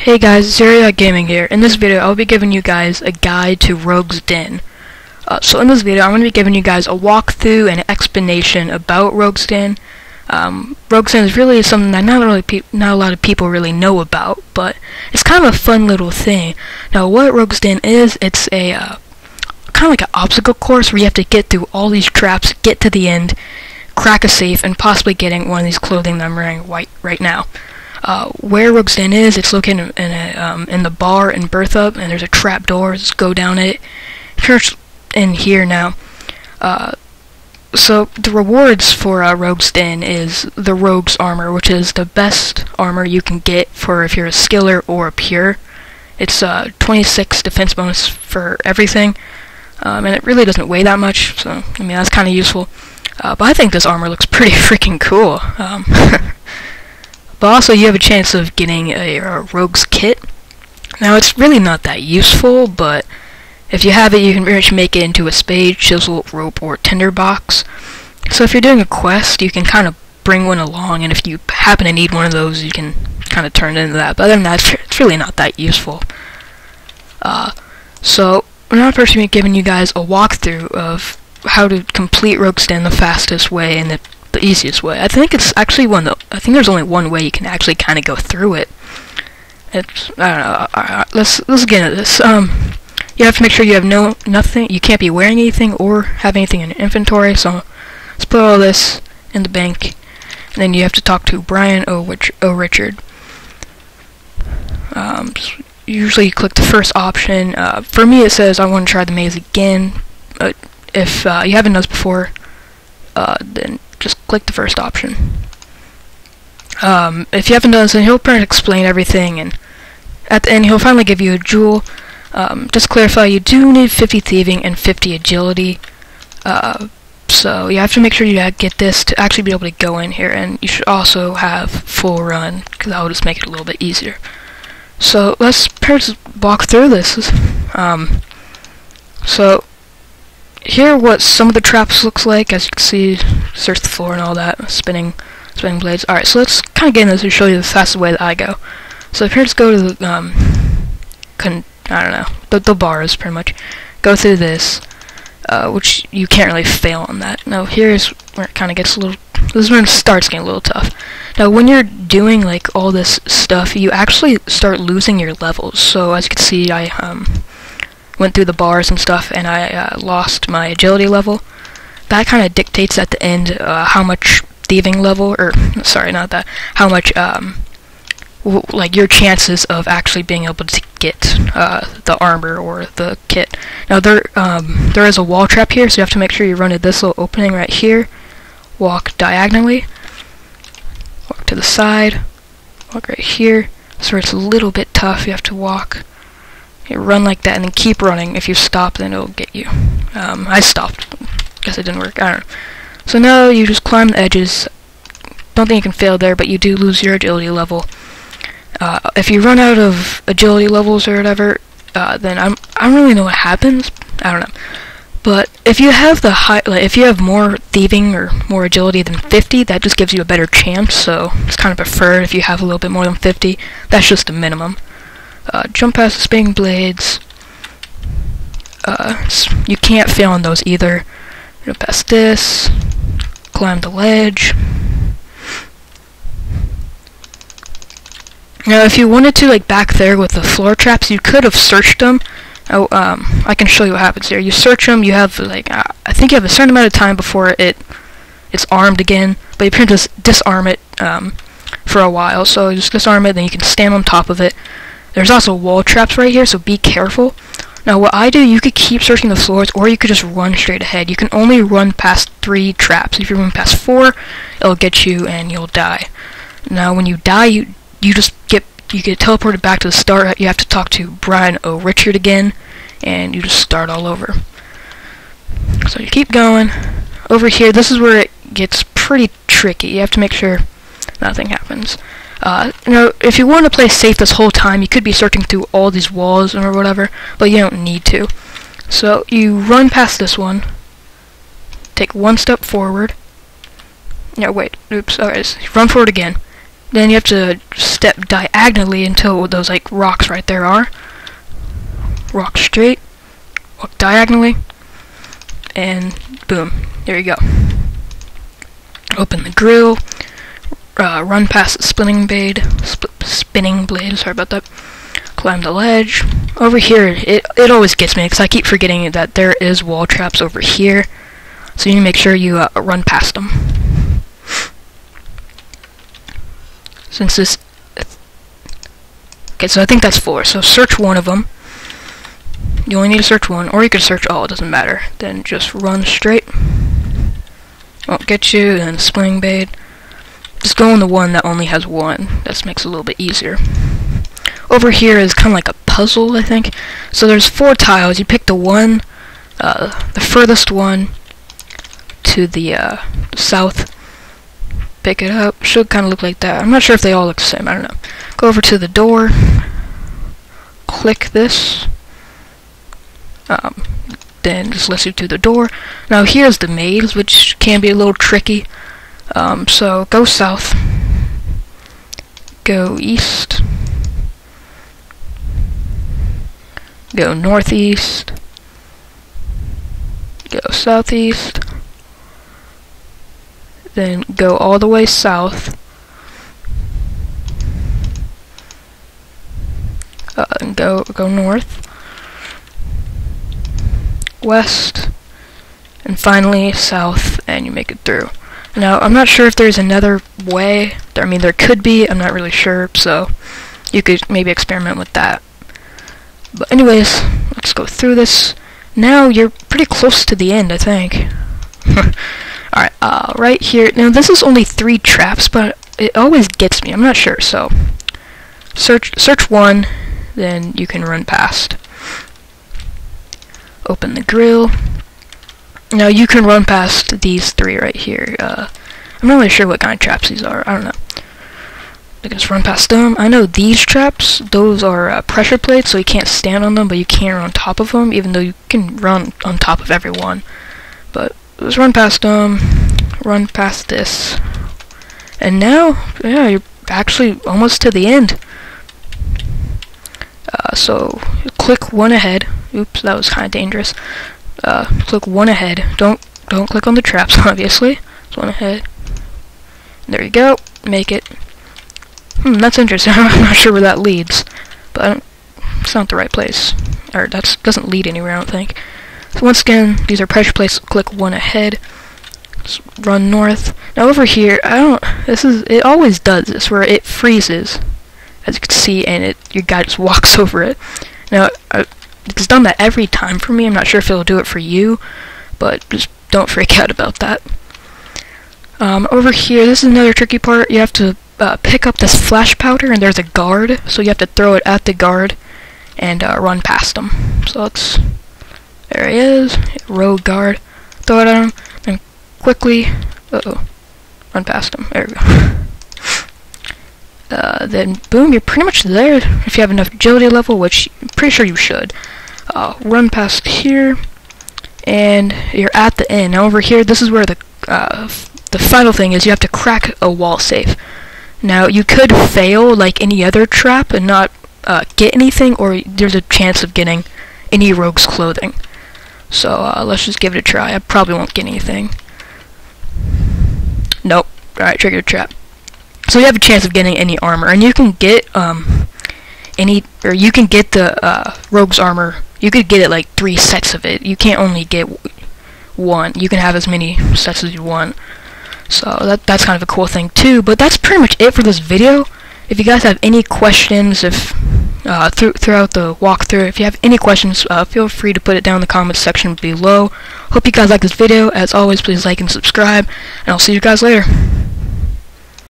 Hey guys, Zeriac Gaming here. In this video, I'll be giving you guys a guide to Rogue's Den. So in this video, I'm going to be giving you guys a walkthrough and an explanation about Rogue's Den. Rogue's Den is really something that not a lot of people really know about, but it's kind of a fun little thing. Now, what Rogue's Den is, it's a kind of like an obstacle course where you have to get through all these traps, get to the end, crack a safe, and possibly getting one of these clothing that I'm wearing right now. Where Rogue's Den is, it's located in the bar in Bertha, and there's a trap door. Just go down it. Here's in here now. So the rewards for Rogue's Den is the Rogue's Armor, which is the best armor you can get for if you're a skiller or a pure. It's 26 defense bonus for everything, and it really doesn't weigh that much, so I mean that's kind of useful. But I think this armor looks pretty freaking cool. But also you have a chance of getting a Rogue's Kit. Now it's really not that useful, but if you have it, you can very much make it into a spade, chisel, rope, or tinderbox. So if you're doing a quest, you can kind of bring one along, and if you happen to need one of those, you can kind of turn it into that. But other than that, it's really not that useful. So I'm now first going to be giving you guys a walkthrough of how to complete Rogue's Den the fastest way and the easiest way. I think it's actually I think there's only one way you can actually kind of go through it. I don't know. Alright, let's get into this. You have to make sure you have nothing. You can't be wearing anything or have anything in your inventory. So let's put all this in the bank, and then you have to talk to Brian O. Richard. Usually you click the first option. For me, it says I want to try the maze again. If you haven't done this before, then just click the first option. If you haven't done this, then he'll pretty much explain everything, and at the end he'll finally give you a jewel. Just to clarify, you do need 50 thieving and 50 agility. So you have to make sure you get this to actually be able to go in here, and you should also have full run, because that will just make it a little bit easier. So let's just walk through this. So here what some of the traps looks like. As you can see, search the floor and all that, spinning blades. Alright, so let's kind of get into this and show you the fastest way that I go. So here, just go to the I don't know, the bars pretty much. Go through this, which you can't really fail on that. Now here's where it kind of gets a little. This is when it starts getting a little tough. Now when you're doing like all this stuff, you actually start losing your levels. So as you can see, I went through the bars and stuff, and I lost my agility level. That kind of dictates at the end how much thieving level, or sorry, not that, how much like your chances of actually being able to get the armor or the kit. Now there is a wall trap here, so you have to make sure you run to this little opening right here. Walk diagonally. Walk to the side. Walk right here. So it's a little bit tough. You have to walk. You run like that and then keep running. If you stop, then it'll get you. I stopped. Guess it didn't work. I don't know. So now you just climb the edges. Don't think you can fail there, but you do lose your agility level. If you run out of agility levels or whatever, then I don't really know what happens. I don't know. But if you have if you have more thieving or more agility than 50, that just gives you a better chance. So it's kind of preferred if you have a little bit more than 50. That's just the minimum. Jump past the spinning blades. You can't fail on those either. Jump past this. Climb the ledge. Now, if you wanted to, like back there with the floor traps, you could have searched them. Oh, I can show you what happens here. You search them. You have like I think you have a certain amount of time before it's armed again, but you can just disarm it for a while. So you just disarm it, then you can stand on top of it. There's also wall traps right here, so be careful. Now what I do, you could keep searching the floors, or you could just run straight ahead. You can only run past 3 traps. If you run past 4, it'll get you and you'll die. Now when you die, you get teleported back to the start. You have to talk to Brian O. Richard again, and you just start all over. So you keep going. Over here, this is where it gets pretty tricky. You have to make sure nothing happens. Now, if you want to play safe this whole time, you could be searching through all these walls or whatever, but you don't need to. So you run past this one, take one step forward. No, wait, oops, alright, run forward again. Then you have to step diagonally until those like rocks right there are. Walk straight, walk diagonally, and boom, there you go. Open the grill, run past the spinning blade, sorry about that. Climb the ledge. Over here, it always gets me because I keep forgetting that there is wall traps over here. So you need to make sure you run past them. Since this... Okay, so I think that's 4. So search one of them. You only need to search one, or you could search all, it doesn't matter. Then just run straight. Won't get you, then spinning blade. Just go on the one that only has 1. That makes it a little bit easier. Over here is kind of like a puzzle, I think. So there's 4 tiles. You pick the one, the furthest one to the south. Pick it up. Should kind of look like that. I'm not sure if they all look the same. I don't know. Go over to the door. Click this. Then just lets you to the door. Now here's the maze, which can be a little tricky. So go south. Go east. Go northeast, go southeast, then go all the way south, and go north, west, and finally south, and you make it through. Now, I'm not sure if there's another way. I mean, there could be, I'm not really sure, so you could maybe experiment with that. But anyways, let's go through this. Now you're pretty close to the end, I think. Alright, right here. Now this is only 3 traps, but it always gets me. I'm not sure, so search one, then you can run past. Open the grill. Now you can run past these 3 right here. I'm not really sure what kind of traps these are. I don't know. I can just run past them. I know these traps, those are pressure plates, so you can't stand on them, but you can run on top of them, even though you can run on top of every one. But let's run past them, run past this. And now, yeah, you're actually almost to the end. So click one ahead. Oops, that was kind of dangerous. Click one ahead. Don't click on the traps, obviously. Just one ahead. There you go. Make it. That's interesting. I'm not sure where that leads, but it's not the right place. Or that doesn't lead anywhere, I don't think. So once again, these are pressure plates. Click one ahead. Just run north. Now over here, it always does this, where it freezes, as you can see, and your guy just walks over it. Now, it's done that every time for me. I'm not sure if it'll do it for you, but just don't freak out about that. Over here, this is another tricky part. You have to pick up this flash powder, and there's a guard, so you have to throw it at the guard and run past him. So there he is, rogue guard. Throw it at him, and quickly, run past him. There we go. Then boom, you're pretty much there if you have enough agility level, which I'm pretty sure you should. Run past here, and you're at the end. Now over here, this is where the final thing is. You have to crack a wall safe. Now, you could fail like any other trap and not get anything, or there's a chance of getting any rogue's clothing. So, let's just give it a try. I probably won't get anything. Nope. Alright, trigger the trap. So you have a chance of getting any armor, and you can get, you can get the, rogue's armor. You could get it like 3 sets of it. You can't only get 1. You can have as many sets as you want. So that's kind of a cool thing too. But that's pretty much it for this video. If you guys have any questions, throughout the walkthrough, if you have any questions, feel free to put it down in the comments section below. Hope you guys like this video. As always, please like and subscribe, and I'll see you guys later.